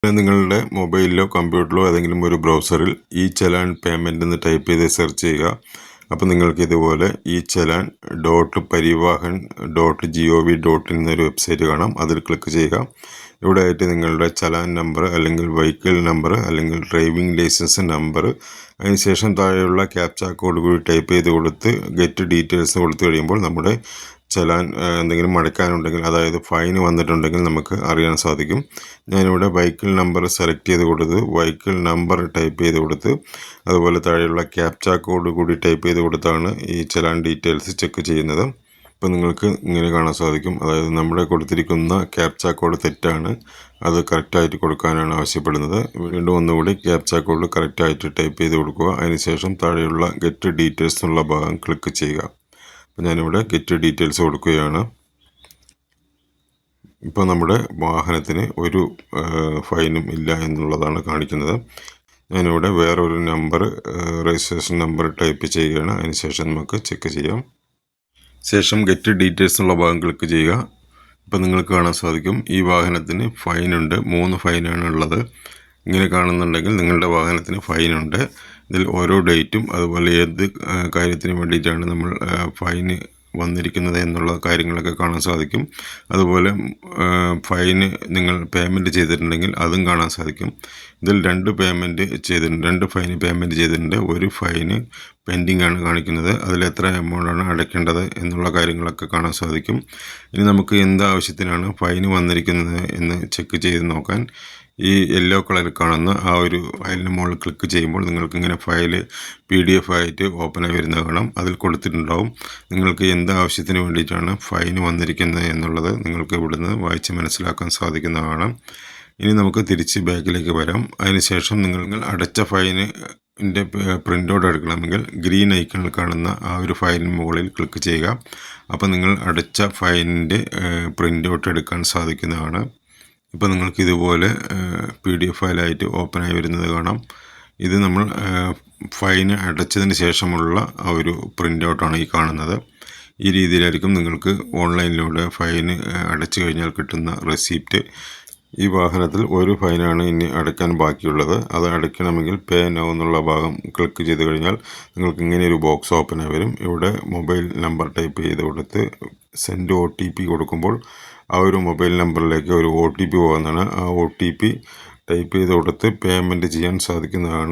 നിങ്ങളുടെ മൊബൈലിലോ കമ്പ്യൂട്ടറിലോ ഏതെങ്കിലും ഒരു ബ്രൗസറിൽ ഈ ചലാൻ പേയ്മെൻ്റ് എന്ന് ടൈപ്പ് ചെയ്ത് സെർച്ച് ചെയ്യുക. അപ്പോൾ നിങ്ങൾക്ക് ഇതുപോലെ ഈ ചലാൻ .പരിവാഹൻ.gov.in എന്നൊരു വെബ്സൈറ്റ് കാണാം. അതിൽ ക്ലിക്ക് ചെയ്യുക. ഇവിടെ ആയിട്ട് നിങ്ങളുടെ ചലാൻ നമ്പർ അല്ലെങ്കിൽ വെഹിക്കിൾ നമ്പർ അല്ലെങ്കിൽ ഡ്രൈവിംഗ് ലൈസൻസ് നമ്പർ, അതിനുശേഷം താഴെയുള്ള ക്യാപ്ച കോഡ് കൂടി ടൈപ്പ് ചെയ്ത് കൊടുത്ത് ഗെറ്റ് ഡീറ്റെയിൽസ് കൊടുത്തു കഴിയുമ്പോൾ നമ്മുടെ ചലാൻ എന്തെങ്കിലും അടയ്ക്കാനുണ്ടെങ്കിൽ, അതായത് ഫൈൻ വന്നിട്ടുണ്ടെങ്കിൽ നമുക്ക് അറിയാൻ സാധിക്കും. ഞാനിവിടെ വെഹിക്കിൾ നമ്പർ സെലക്ട് ചെയ്ത് കൊടുത്ത് വെഹിക്കിൾ നമ്പർ ടൈപ്പ് ചെയ്ത് കൊടുത്ത് അതുപോലെ താഴെയുള്ള ക്യാപ്ച കോഡ് കൂടി ടൈപ്പ് ചെയ്ത് കൊടുത്താണ് ഈ ചലാൻ ഡീറ്റെയിൽസ് ചെക്ക് ചെയ്യുന്നത്. ഇപ്പോൾ നിങ്ങൾക്ക് ഇങ്ങനെ കാണാൻ സാധിക്കും, അതായത് നമ്മുടെ കൊടുത്തിരിക്കുന്ന ക്യാപ്ച കോഡ് തെറ്റാണ്, അത് കറക്റ്റായിട്ട് കൊടുക്കാനാണ് ആവശ്യപ്പെടുന്നത്. വീണ്ടും ഒന്നുകൂടി ക്യാപ്ച കോഡ് കറക്റ്റായിട്ട് ടൈപ്പ് ചെയ്ത് കൊടുക്കുക. അതിനുശേഷം താഴെയുള്ള ഗെറ്റ് ഡീറ്റെയിൽസ് എന്നുള്ള ഭാഗം ക്ലിക്ക് ചെയ്യുക. അപ്പോൾ ഞാനിവിടെ ഗെറ്റ് ഡീറ്റെയിൽസ് കൊടുക്കുകയാണ്. ഇപ്പോൾ നമ്മുടെ വാഹനത്തിന് ഒരു ഫൈനും ഇല്ല എന്നുള്ളതാണ് കാണിക്കുന്നത്. ഞാനിവിടെ വേറൊരു നമ്പർ, രജിസ്ട്രേഷൻ നമ്പർ ടൈപ്പ് ചെയ്യുകയാണ്. അതിനുശേഷം നമുക്ക് ചെക്ക് ചെയ്യാം. ശേഷം ഗെറ്റ് ഡീറ്റെയിൽസ് എന്നുള്ള ഭാഗം ക്ലിക്ക് ചെയ്യുക. ഇപ്പോൾ നിങ്ങൾക്ക് കാണാൻ സാധിക്കും ഈ വാഹനത്തിന് ഫൈനുണ്ട്, 3 ഫൈനാണ് ഉള്ളത്. ഇങ്ങനെ കാണുന്നുണ്ടെങ്കിൽ നിങ്ങളുടെ വാഹനത്തിന് ഫൈനുണ്ട്. ഇതിൽ ഓരോ ഡേറ്റും അതുപോലെ ഏത് കാര്യത്തിന് വേണ്ടിയിട്ടാണ് നമ്മൾ ഫൈന് വന്നിരിക്കുന്നത് എന്നുള്ള കാര്യങ്ങളൊക്കെ കാണാൻ സാധിക്കും. അതുപോലെ ഫൈന് നിങ്ങൾ പേയ്മെൻറ്റ് ചെയ്തിട്ടുണ്ടെങ്കിൽ അതും കാണാൻ സാധിക്കും. ഇതിൽ 2 പേയ്മെൻറ്റ് ചെയ്തിട്ടുണ്ട്, 2 ഫൈന് പേയ്മെൻറ്റ് ചെയ്തിട്ടുണ്ട്. ഒരു ഫൈന് പെൻഡിങ് ആണ് കാണിക്കുന്നത്. അതിൽ എത്ര എമൗണ്ടാണ് അടയ്ക്കേണ്ടത് എന്നുള്ള കാര്യങ്ങളൊക്കെ കാണാൻ സാധിക്കും. ഇനി നമുക്ക് എന്ത് ആവശ്യത്തിനാണ് ഫൈന് വന്നിരിക്കുന്നത് എന്ന് ചെക്ക് ചെയ്ത് നോക്കാൻ ഈ യെല്ലോ കളറിൽ കാണുന്ന ആ ഒരു ഫയലിന് മുകളിൽ ക്ലിക്ക് ചെയ്യുമ്പോൾ നിങ്ങൾക്ക് ഇങ്ങനെ ഫയൽ PDF ആയിട്ട് ഓപ്പണായി വരുന്നത് കാണാം. അതിൽ കൊടുത്തിട്ടുണ്ടാവും നിങ്ങൾക്ക് എന്ത് ആവശ്യത്തിന് വേണ്ടിയിട്ടാണ് ഫൈന് വന്നിരിക്കുന്നത് എന്നുള്ളത് നിങ്ങൾക്ക് ഇവിടുന്ന് വായിച്ച് മനസ്സിലാക്കാൻ സാധിക്കുന്നതാണ്. ഇനി നമുക്ക് തിരിച്ച് ബാക്കിലേക്ക് വരാം. അതിനുശേഷം നിങ്ങൾ അടച്ച ഫൈനിൻ്റെ പ്രിൻ്റ് ഔട്ട് എടുക്കണമെങ്കിൽ ഗ്രീൻ ഐക്കണിൽ കാണുന്ന ആ ഒരു ഫയലിന് മുകളിൽ ക്ലിക്ക് ചെയ്യുക. അപ്പോൾ നിങ്ങൾ അടച്ച ഫൈനിൻ്റെ പ്രിൻ്റ് ഔട്ട് എടുക്കാൻ സാധിക്കുന്നതാണ്. ഇപ്പോൾ നിങ്ങൾക്ക് ഇതുപോലെ PDF ഫയലായിട്ട് ഓപ്പണായി വരുന്നത് കാണാം. ഇത് നമ്മൾ ഫൈന് അടച്ചതിന് ശേഷമുള്ള ആ ഒരു പ്രിൻ്റ് ഔട്ടാണ് ഈ കാണുന്നത്. ഈ രീതിയിലായിരിക്കും നിങ്ങൾക്ക് ഓൺലൈനിലൂടെ ഫൈന് അടച്ചു കഴിഞ്ഞാൽ കിട്ടുന്ന റെസിപ്റ്റ്. ഈ വാഹനത്തിൽ ഒരു ഫൈനാണ് ഇനി അടയ്ക്കാൻ ബാക്കിയുള്ളത്. അത് അടയ്ക്കണമെങ്കിൽ പേ നൗ എന്നുള്ള ഭാഗം ക്ലിക്ക് ചെയ്ത് കഴിഞ്ഞാൽ നിങ്ങൾക്ക് ഇങ്ങനെ ഒരു ബോക്സ് ഓപ്പണായി വരും. ഇവിടെ മൊബൈൽ നമ്പർ ടൈപ്പ് ചെയ്ത് കൊടുത്ത് സെൻഡ് OTP കൊടുക്കുമ്പോൾ ആ ഒരു മൊബൈൽ നമ്പറിലേക്ക് ഒരു OTP പോകുന്നതാണ്. ആ OTP ടൈപ്പ് ചെയ്ത് കൊടുത്ത് പേയ്മെൻറ്റ് ചെയ്യാൻ സാധിക്കുന്നതാണ്.